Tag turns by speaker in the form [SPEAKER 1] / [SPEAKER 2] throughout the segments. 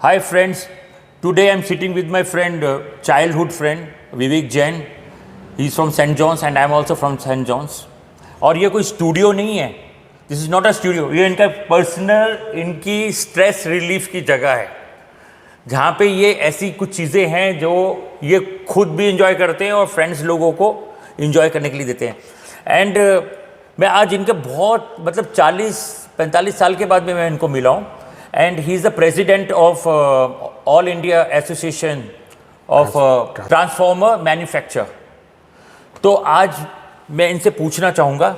[SPEAKER 1] Hi friends, today I'm sitting with my friend, childhood friend Vivek Jain. He's from St. John's and I'm also from St. John's. और ये कोई studio नहीं है, this is not a studio, ये इनका personal, इनकी stress relief की जगह है, जहाँ पे ये ऐसी कुछ चीज़ें हैं जो ये खुद भी इंजॉय करते हैं और फ्रेंड्स लोगों को इंजॉय करने के लिए देते हैं. एंड मैं आज इनके बहुत मतलब 40-45 साल के बाद में मैं इनको मिला हूँ. And he is the president of all India association of transformer manufacture. तो आज मैं इनसे पूछना चाहूँगा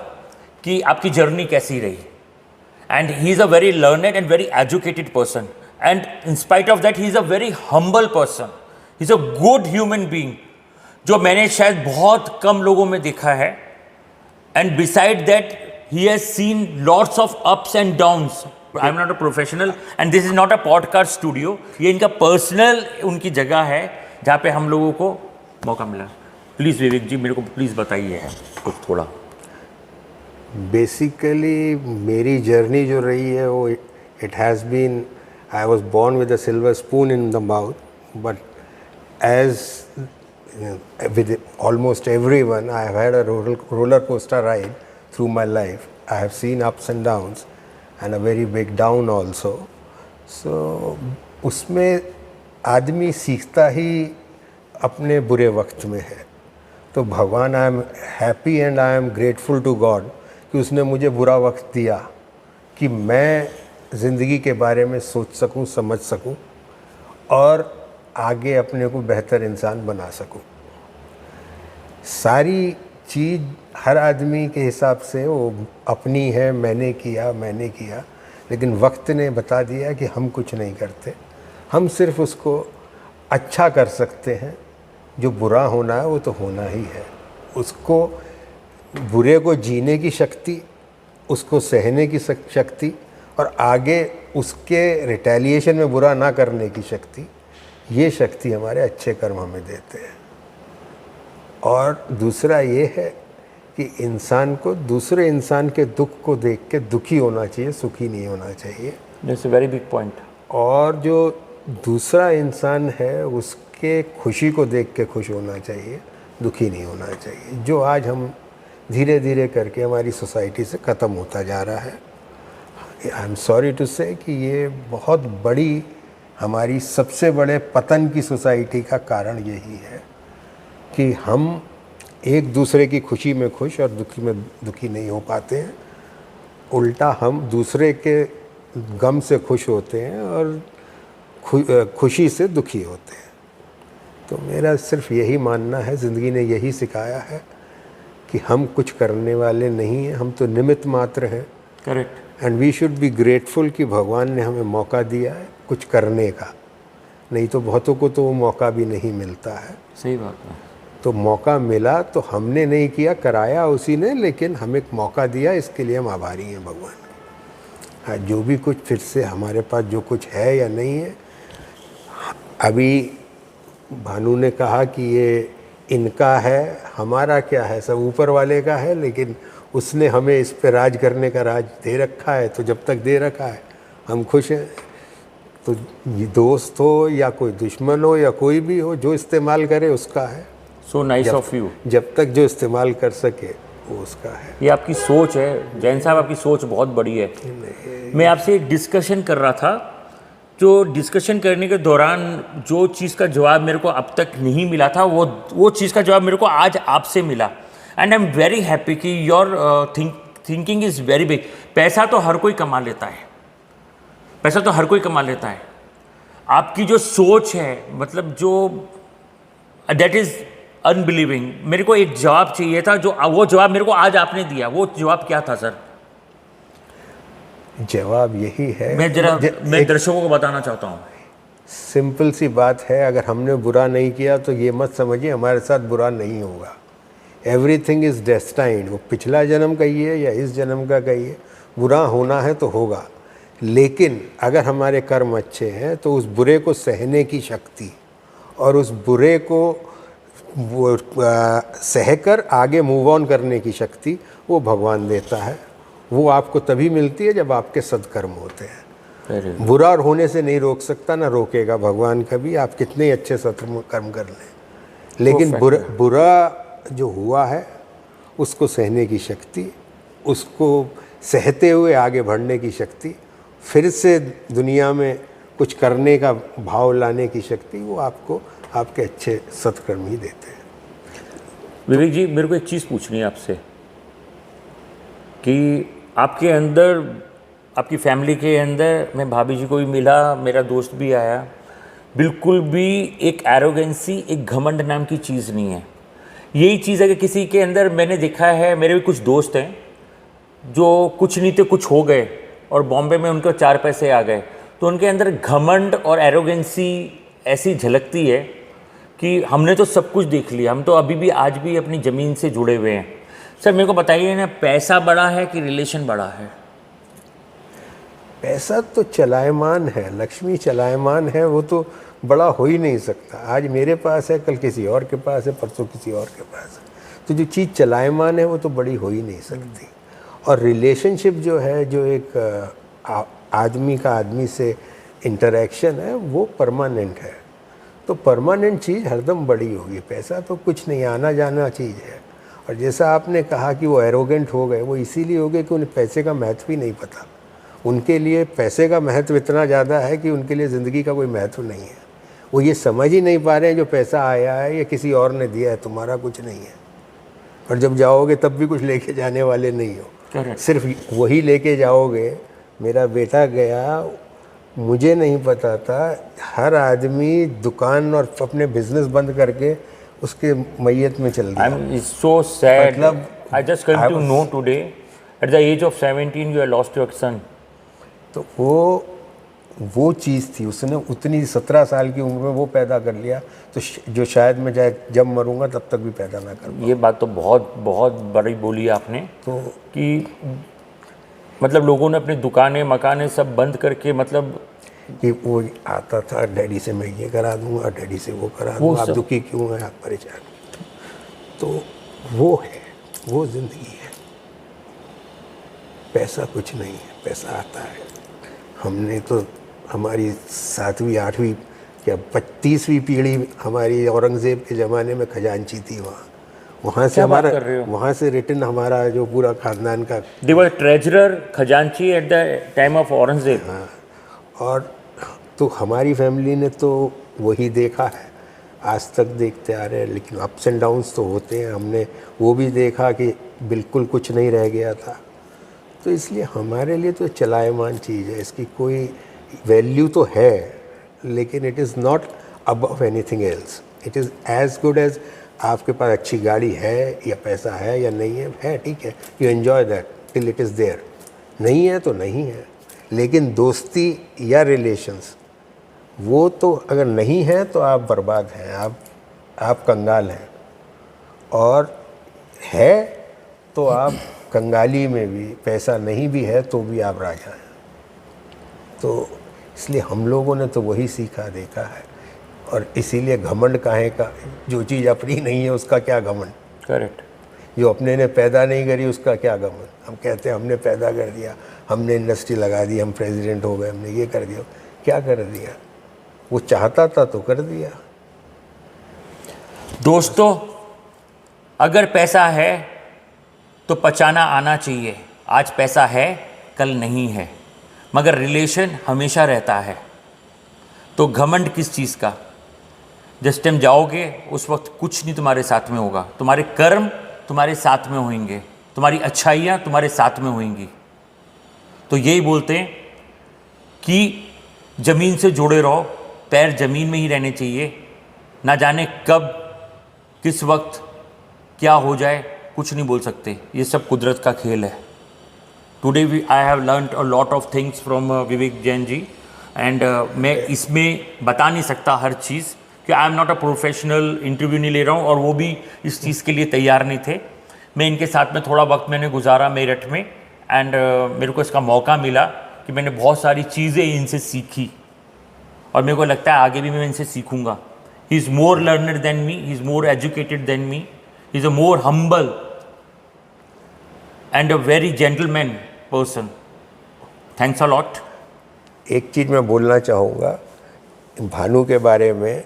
[SPEAKER 1] कि आपकी जर्नी कैसी रही. And he is a very learned and very educated person, and in spite of that he is a very humble person. He is a good human being जो मैंने शायद बहुत कम लोगों में देखा है. And beside that he has seen lots of ups and downs. I'm not a professional and this is not a podcast studio. ये इनका पर्सनल उनकी जगह है जहाँ पे हम लोगों को मौका मिला. प्लीज़ विवेक जी मेरे को प्लीज़ बताइए है कुछ थोड़ा.
[SPEAKER 2] बेसिकली मेरी जर्नी जो रही है वो it has been, I was born with a silver spoon in the mouth, but as with almost everyone, I have had a roller coaster ride through my life. I have seen ups and downs and a very big down also. So उसमें आदमी सीखता ही अपने बुरे वक्त में है. तो भगवान, I am happy and I am grateful to God कि उसने मुझे बुरा वक्त दिया कि मैं ज़िंदगी के बारे में सोच सकूं, समझ सकूं और आगे अपने को बेहतर इंसान बना सकूं. सारी चीज़ हर आदमी के हिसाब से वो अपनी है, मैंने किया, लेकिन वक्त ने बता दिया कि हम कुछ नहीं करते. हम सिर्फ उसको अच्छा कर सकते हैं. जो बुरा होना है वो तो होना ही है. उसको, बुरे को जीने की शक्ति, उसको सहने की शक्ति और आगे उसके रिटेलिएशन में बुरा ना करने की शक्ति, ये शक्ति हमारे अच्छे कर्म हमें देते हैं. और दूसरा ये है कि इंसान को दूसरे इंसान के दुख को देख के दुखी होना चाहिए, सुखी नहीं होना चाहिए.
[SPEAKER 1] That's a very big point.
[SPEAKER 2] और जो दूसरा इंसान है उसके खुशी को देख के खुश होना चाहिए, दुखी नहीं होना चाहिए. जो आज हम धीरे धीरे करके हमारी सोसाइटी से ख़त्म होता जा रहा है. आई एम सॉरी टू से कि ये बहुत बड़ी, हमारी सबसे बड़े पतन की सोसाइटी का कारण यही है कि हम एक दूसरे की खुशी में खुश और दुखी में दुखी नहीं हो पाते हैं. उल्टा हम दूसरे के गम से खुश होते हैं और खुशी से दुखी होते हैं. तो मेरा सिर्फ यही मानना है, ज़िंदगी ने यही सिखाया है कि हम कुछ करने वाले नहीं हैं, हम तो निमित्त मात्र हैं.
[SPEAKER 1] Correct.
[SPEAKER 2] And we should be grateful कि भगवान ने हमें मौका दिया है कुछ करने का. नहीं तो बहुतों को तो वो मौका भी नहीं मिलता है.
[SPEAKER 1] सही बात है.
[SPEAKER 2] तो मौका मिला तो हमने नहीं किया, कराया उसी ने, लेकिन हमें एक मौका दिया, इसके लिए हम आभारी हैं भगवान के. हाँ, जो भी कुछ फिर से हमारे पास जो कुछ है या नहीं है, अभी भानु ने कहा कि ये इनका है, हमारा क्या है, सब ऊपर वाले का है, लेकिन उसने हमें इस पे राज करने का राज दे रखा है. तो जब तक दे रखा है हम खुश हैं. तो ये दोस्त हो या कोई दुश्मन हो या कोई भी हो, जो इस्तेमाल करे उसका है.
[SPEAKER 1] So nice of you.
[SPEAKER 2] जब तक जो इस्तेमाल कर सके वो उसका है.
[SPEAKER 1] ये आपकी सोच है जैन साहब, आपकी सोच बहुत बड़ी है. मैं आपसे एक डिस्कशन कर रहा था, जो डिस्कशन करने के दौरान जो चीज़ का जवाब मेरे को अब तक नहीं मिला था, वो चीज़ का जवाब मेरे को आज आपसे मिला. And I am very happy कि your thinking is very big. पैसा तो हर कोई कमा लेता है, पैसा तो हर कोई कमा लेता है. आपकी जो सोच है, मतलब जो दैट इज़ अनबिलीविंग. मेरे को एक जवाब चाहिए था, जो वो जवाब मेरे को आज आपने दिया. वो जवाब क्या था सर?
[SPEAKER 2] जवाब यही है,
[SPEAKER 1] मैं दर्शकों को बताना चाहता हूँ.
[SPEAKER 2] सिंपल सी बात है. अगर हमने बुरा नहीं किया तो ये मत समझिए हमारे साथ बुरा नहीं होगा. Everything is destined. वो पिछला जन्म कहिए या इस जन्म का कहिए, बुरा होना है तो होगा. लेकिन अगर हमारे कर्म अच्छे हैं तो उस बुरे को सहने की शक्ति और उस बुरे को सहकर आगे मूव ऑन करने की शक्ति वो भगवान देता है. वो आपको तभी मिलती है जब आपके सत्कर्म होते हैं.
[SPEAKER 1] Very good.
[SPEAKER 2] बुरा होने से नहीं रोक सकता, ना रोकेगा भगवान कभी, आप कितने अच्छे सत्कर्म कर्म कर लें। लेकिन बुरा जो हुआ है उसको सहने की शक्ति, उसको सहते हुए आगे बढ़ने की शक्ति, फिर से दुनिया में कुछ करने का भाव लाने की शक्ति, वो आपको आपके अच्छे सत्कर्म ही देते हैं।
[SPEAKER 1] विवेक जी, मेरे को एक चीज़ पूछनी है आपसे कि आपके अंदर, आपकी फैमिली के अंदर, मैं भाभी जी को भी मिला, मेरा दोस्त भी आया, बिल्कुल भी एक एरोगेंसी, एक घमंड नाम की चीज़ नहीं है। यही चीज़ है कि किसी के अंदर मैंने देखा है, मेरे भी कुछ दोस्त हैं जो कुछ नहीं थे कुछ हो गए और बॉम्बे में उनको 4 पैसे आ गए, तो उनके अंदर घमंड और एरोगेंसी ऐसी झलकती है कि हमने तो सब कुछ देख लिया, हम तो अभी भी आज भी अपनी ज़मीन से जुड़े हुए हैं। सर मेरे को बताइए ना, पैसा बड़ा है कि रिलेशन बड़ा है?
[SPEAKER 2] पैसा तो चलायमान है, लक्ष्मी चलायमान है, वो तो बड़ा हो ही नहीं सकता। आज मेरे पास है, कल किसी और के पास है, परसों किसी और के पास है। तो जो चीज़ चलायमान है वो तो बड़ी हो ही नहीं सकती। और रिलेशनशिप जो है, जो एक आदमी का आदमी से इंटरेक्शन है, वो परमानेंट है। तो परमानेंट चीज़ हरदम बड़ी होगी। पैसा तो कुछ नहीं, आना जाना चीज़ है। और जैसा आपने कहा कि वो एरोगेंट हो गए, वो इसीलिए हो गए कि उन्हें पैसे का महत्व ही नहीं पता। उनके लिए पैसे का महत्व इतना ज़्यादा है कि उनके लिए ज़िंदगी का कोई महत्व नहीं है। वो ये समझ ही नहीं पा रहे हैं जो पैसा आया है ये किसी और ने दिया है, तुम्हारा कुछ नहीं है। और जब जाओगे तब भी कुछ लेके जाने वाले नहीं हो, सिर्फ वही लेके जाओगे। मेरा बेटा गया, मुझे नहीं पता था, हर आदमी दुकान और अपने बिजनेस बंद करके उसके मैयत में चल गया।
[SPEAKER 1] I'm so sad.
[SPEAKER 2] मतलब
[SPEAKER 1] I just came to know today at the age of 17 you have lost your son.
[SPEAKER 2] तो वो चीज़ थी, उसने उतनी 17 साल की उम्र में वो पैदा कर लिया, तो जो शायद मैं जब मरूंगा तब तक भी पैदा ना कर पाऊँ।
[SPEAKER 1] ये बात तो बहुत बहुत बड़ी बोली आपने, तो कि मतलब लोगों ने अपनी दुकानें मकानें सब बंद करके, मतलब
[SPEAKER 2] कि वो आता था, डैडी से मैं ये करा दूंगा, डैडी से वो करा दूंगा, आप दुखी क्यों हैं, आप परेशान। तो वो है, वो ज़िंदगी है। पैसा कुछ नहीं है, पैसा आता है। हमने तो हमारी 7वीं 8वीं क्या 35वीं पीढ़ी हमारी औरंगज़ेब के ज़माने में खजांची थी। वहाँ से हमारा, वहाँ से रिटर्न हमारा जो पूरा ख़ानदान का,
[SPEAKER 1] दे वर ट्रेजरर खजांची at the time of Aurangzeb.
[SPEAKER 2] हाँ, और तो हमारी फैमिली ने तो वही देखा है, आज तक देखते आ रहे हैं। लेकिन अप्स एंड डाउन्स तो होते हैं, हमने वो भी देखा कि बिल्कुल कुछ नहीं रह गया था। तो इसलिए हमारे लिए तो चलायमान चीज़ है, इसकी कोई वैल्यू तो है, लेकिन it is not above anything else. It is as good as आपके पास अच्छी गाड़ी है या पैसा है या नहीं है ठीक है, you enjoy that till it is there. नहीं है तो नहीं है। लेकिन दोस्ती या रिलेशंस, वो तो अगर नहीं है तो आप बर्बाद हैं, आप कंगाल हैं। और है तो आप कंगाली में भी, पैसा नहीं भी है तो भी आप राजा हैं। तो इसलिए हम लोगों ने तो वही सीखा देखा है। और इसीलिए घमंड काहे का, जो चीज़ अपनी नहीं है उसका क्या घमंड।
[SPEAKER 1] करेक्ट।
[SPEAKER 2] जो अपने ने पैदा नहीं करी उसका क्या घमंड। हम कहते हैं हमने पैदा कर दिया, हमने इंडस्ट्री लगा दी, हम प्रेसिडेंट हो गए, हमने ये कर दिया। क्या कर दिया? वो चाहता था तो कर दिया।
[SPEAKER 1] दोस्तों, अगर पैसा है तो पचाना आना चाहिए। आज पैसा है, कल नहीं है, मगर रिलेशन हमेशा रहता है। तो घमंड किस चीज़ का? जिस टाइम जाओगे उस वक्त कुछ नहीं तुम्हारे साथ में होगा। तुम्हारे कर्म तुम्हारे साथ में होंगे, तुम्हारी अच्छाइयाँ तुम्हारे साथ में होंगी। तो यही बोलते हैं कि ज़मीन से जुड़े रहो, पैर ज़मीन में ही रहने चाहिए। ना जाने कब किस वक्त क्या हो जाए, कुछ नहीं बोल सकते। ये सब कुदरत का खेल है। Today I have learned a lot of things from Vivek Jain ji, and मैं इसमें बता नहीं सकता हर चीज़ कि I am not a professional, interview नहीं ले रहा हूँ, और वो भी इस चीज़ के लिए तैयार नहीं थे। मैं इनके साथ में थोड़ा वक्त मैंने गुजारा मेरठ में, एंड मेरे को इसका मौका मिला कि मैंने बहुत सारी चीज़ें इनसे सीखी, और मेरे को लगता है आगे भी मैं इनसे सीखूंगा। He is more learner than me, he is more educated than me, he is a more humble and a very gentleman person. Thanks a lot.
[SPEAKER 2] एक चीज़ मैं बोलना चाहूँगा भानु के बारे में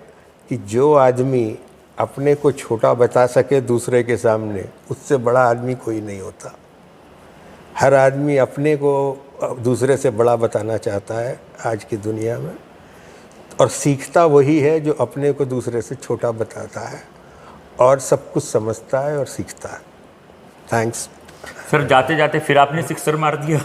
[SPEAKER 2] कि जो आदमी अपने को छोटा बता सके दूसरे के सामने, उससे बड़ा आदमी कोई नहीं होता। हर आदमी अपने को दूसरे से बड़ा बताना चाहता है आज की दुनिया में, और सीखता वही है जो अपने को दूसरे से छोटा बताता है और सब कुछ समझता है और सीखता है। थैंक्स
[SPEAKER 1] सर, जाते जाते फिर आपने सिक्सर मार दिया।